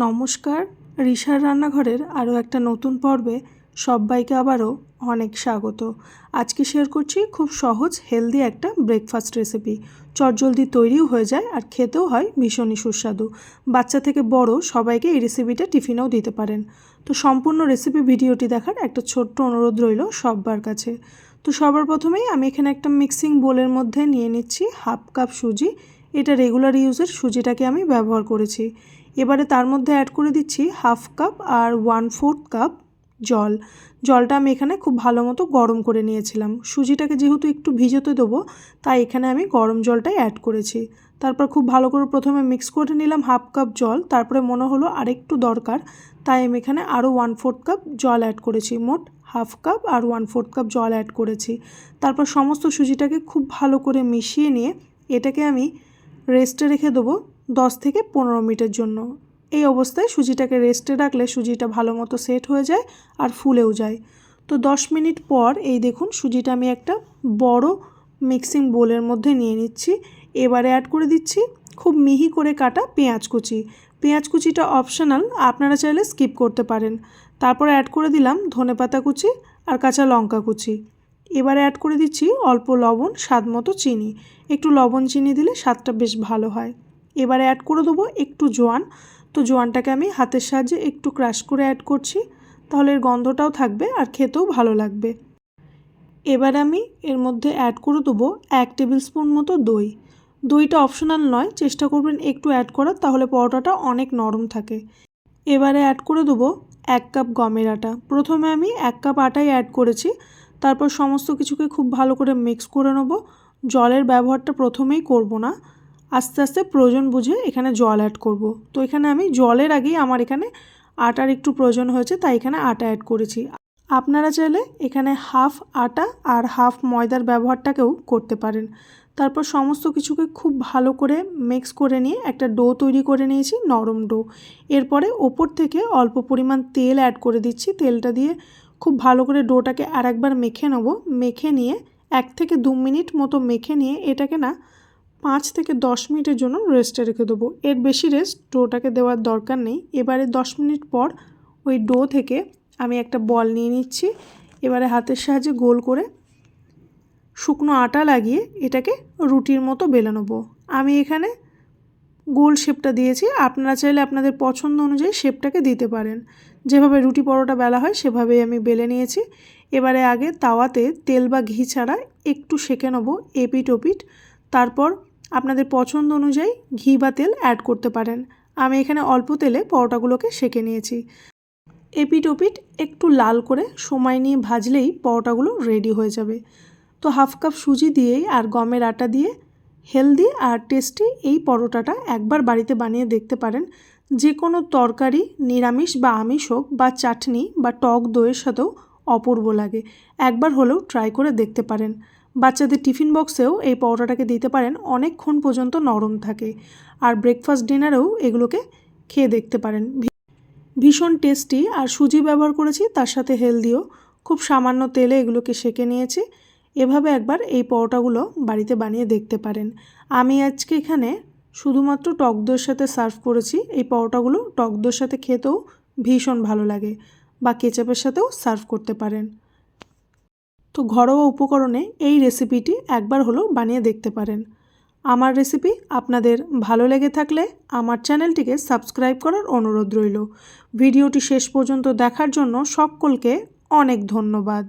নমস্কার, রিশার রান্নাঘরের আরও একটা নতুন পর্বে সবাইকে আবারও অনেক স্বাগত। আজকে শেয়ার করছি খুব সহজ হেলদি একটা ব্রেকফাস্ট রেসিপি। চটজলদি তৈরিও হয়ে যায় আর খেতেও হয় ভীষণই সুস্বাদু। বাচ্চা থেকে বড় সবাইকে এই রেসিপিটা টিফিনেও দিতে পারেন। তো সম্পূর্ণ রেসিপি ভিডিওটি দেখার একটা ছোট্ট অনুরোধ রইল সবার কাছে। তো সবার প্রথমেই আমি এখানে একটা মিক্সিং বোলের মধ্যে নিয়ে নিচ্ছি হাফ কাপ সুজি। এটা রেগুলার ইউজের সুজিটাকে আমি ব্যবহার করেছি। এবারে তার মধ্যে অ্যাড করে দিচ্ছি হাফ কাপ আর 1/4 কাপ জল। জলটা আমি এখানে খুব ভালো মতো গরম করে নিয়েছিলাম। সুজিটাকে যেহেতু একটু ভিজোতে দেবো, তাই এখানে আমি গরম জলটাই অ্যাড করেছি। তারপর খুব ভালো করে প্রথমে মিক্স করে নিলাম হাফ কাপ জল। তারপরে মনে হলো আরেকটু দরকার, তাই আমি এখানে আরও 1/4 কাপ জল অ্যাড করেছি। মোট হাফ কাপ আর 1/4 কাপ জল অ্যাড করেছি। তারপর সমস্ত সুজিটাকে খুব ভালো করে মিশিয়ে নিয়ে এটাকে আমি রেস্টে রেখে দেবো 10 থেকে 15 মিনিটের জন্য। এই অবস্থায় সুজিটাকে রেস্টে রাখলে সুজিটা ভালো মতো সেট হয়ে যায় আর ফুলেও যায়। তো 10 মিনিট পর এই দেখুন সুজিটা আমি একটা বড় মিক্সিং বোলের মধ্যে নিয়ে নিচ্ছি। এবারে অ্যাড করে দিচ্ছি খুব মিহি করে কাটা পেঁয়াজ কুচি। পেঁয়াজ কুচিটা অপশনাল, আপনারা চাইলে স্কিপ করতে পারেন। তারপর অ্যাড করে দিলাম ধনেপাতা কুচি আর কাঁচা লঙ্কা কুচি। এবারে অ্যাড করে দিচ্ছি অল্প লবণ, স্বাদ মতো চিনি। একটু লবণ চিনি দিলে স্বাদটা বেশ ভালো হয়। এবারে অ্যাড করে দেবো একটু জোয়ান। তো জোয়ানটাকে আমি হাতের সাহায্যে একটু ক্রাশ করে অ্যাড করছি, তাহলে এর গন্ধটাও থাকবে আর খেতেও ভালো লাগবে। এবার আমি এর মধ্যে অ্যাড করে দেবো 1 টেবিল স্পুন মতো দই। দইটা অপশনাল নয়, চেষ্টা করবেন একটু অ্যাড করার, তাহলে পরোটাটা অনেক নরম থাকে। এবারে অ্যাড করে দেবো 1 কাপ গমের আটা। প্রথমে আমি 1 কাপ আটাই অ্যাড করেছি। তারপর সমস্ত কিছুকে খুব ভালো করে মিক্স করে নেব। জলের ব্যবহারটা প্রথমেই করব না, আস্তে আস্তে প্রয়োজন বুঝে এখানে জল অ্যাড করব। তো এখানে আমি জলের আগেই আমার এখানে আটার একটু প্রয়োজন হয়েছে, তাই এখানে আটা অ্যাড করেছি। আপনারা চাইলে এখানে হাফ আটা আর হাফ ময়দার ব্যবহারটাকেও করতে পারেন। তারপর সমস্ত কিছুকে খুব ভালো করে মিক্স করে নিয়ে একটা ডো তৈরি করে নিয়েছি, নরম ডো। এরপরে ওপর থেকে অল্প পরিমাণ তেল অ্যাড করে দিচ্ছি। তেলটা দিয়ে খুব ভালো করে ডোটাকে আরেকবার মেখে নেব। মেখে নিয়ে 1 থেকে 2 মিনিট মতো মেখে নিয়ে এটাকে 5 থেকে 10 মিনিটের জন্য রেস্টে রেখে দেবো। এর বেশি রেস্ট ডোটাকে দেওয়ার দরকার নেই। এবারে 10 মিনিট পর ওই ডো থেকে আমি একটা বল নিয়ে নিচ্ছি। এবারে হাতের সাহায্যে গোল করে শুকনো আটা লাগিয়ে এটাকে রুটির মতো বেলে নেব। আমি এখানে গোল শেপটা দিয়েছি, আপনারা চাইলে আপনাদের পছন্দ অনুযায়ী শেপটাকে দিতে পারেন। যেভাবে রুটি পরোটা বেলা হয় সেভাবেই আমি বেলে নিয়েছি। এবারে আগে তাওয়াতে তেল বা ঘি ছাড়া একটু সেঁকে নেব এপিট ওপিট। তারপর আপনাদের পছন্দ অনুযায়ী ঘি বা তেল অ্যাড করতে পারেন। আমি এখানে অল্প তেলে পরোটাগুলোকে সেঁকে নিয়েছি। এপিট ওপিট একটু লাল করে সময় নিয়ে ভাজলেই পরোটাগুলো রেডি হয়ে যাবে। তো হাফ কাপ সুজি দিয়েই আর গমের আটা দিয়ে হেলদি আর টেস্টি এই পরোটাটা একবার বাড়িতে বানিয়ে দেখতে পারেন। যে কোনো তরকারি, নিরামিষ বা আমিষ হোক, বা চাটনি বা টক দইয়ের সাথেও অপূর্ব লাগে। একবার হলেও ট্রাই করে দেখতে পারেন। বাচ্চাদের টিফিন বক্সেও এই পরোটাটাকে দিতে পারেন, অনেকক্ষণ পর্যন্ত নরম থাকে। আর ব্রেকফাস্ট ডিনারেও এগুলোকে খেয়ে দেখতে পারেন। ভীষণ টেস্টি, আর সুজি ব্যবহার করেছি, তার সাথে হেলদিও। খুব সামান্য তেলে এগুলোকে সেঁকে নিয়েছি। এভাবে একবার এই পরোটাগুলো বাড়িতে বানিয়ে দেখতে পারেন। আমি আজকে এখানে শুধুমাত্র টক দইয়ের সাথে সার্ভ করেছি। এই পরোটাগুলো টক দইয়ের সাথে খেতেও ভীষণ ভালো লাগে, বা কেচাপের সাথেও সার্ভ করতে পারেন। তো ঘরোয়া উপকরণে এই রেসিপিটি একবার হলেও বানিয়ে দেখতে পারেন। আমার রেসিপি আপনাদের ভালো লেগে থাকলে আমার চ্যানেলটিকে সাবস্ক্রাইব করার অনুরোধ রইল। ভিডিওটি শেষ পর্যন্ত দেখার জন্য সকলকে অনেক ধন্যবাদ।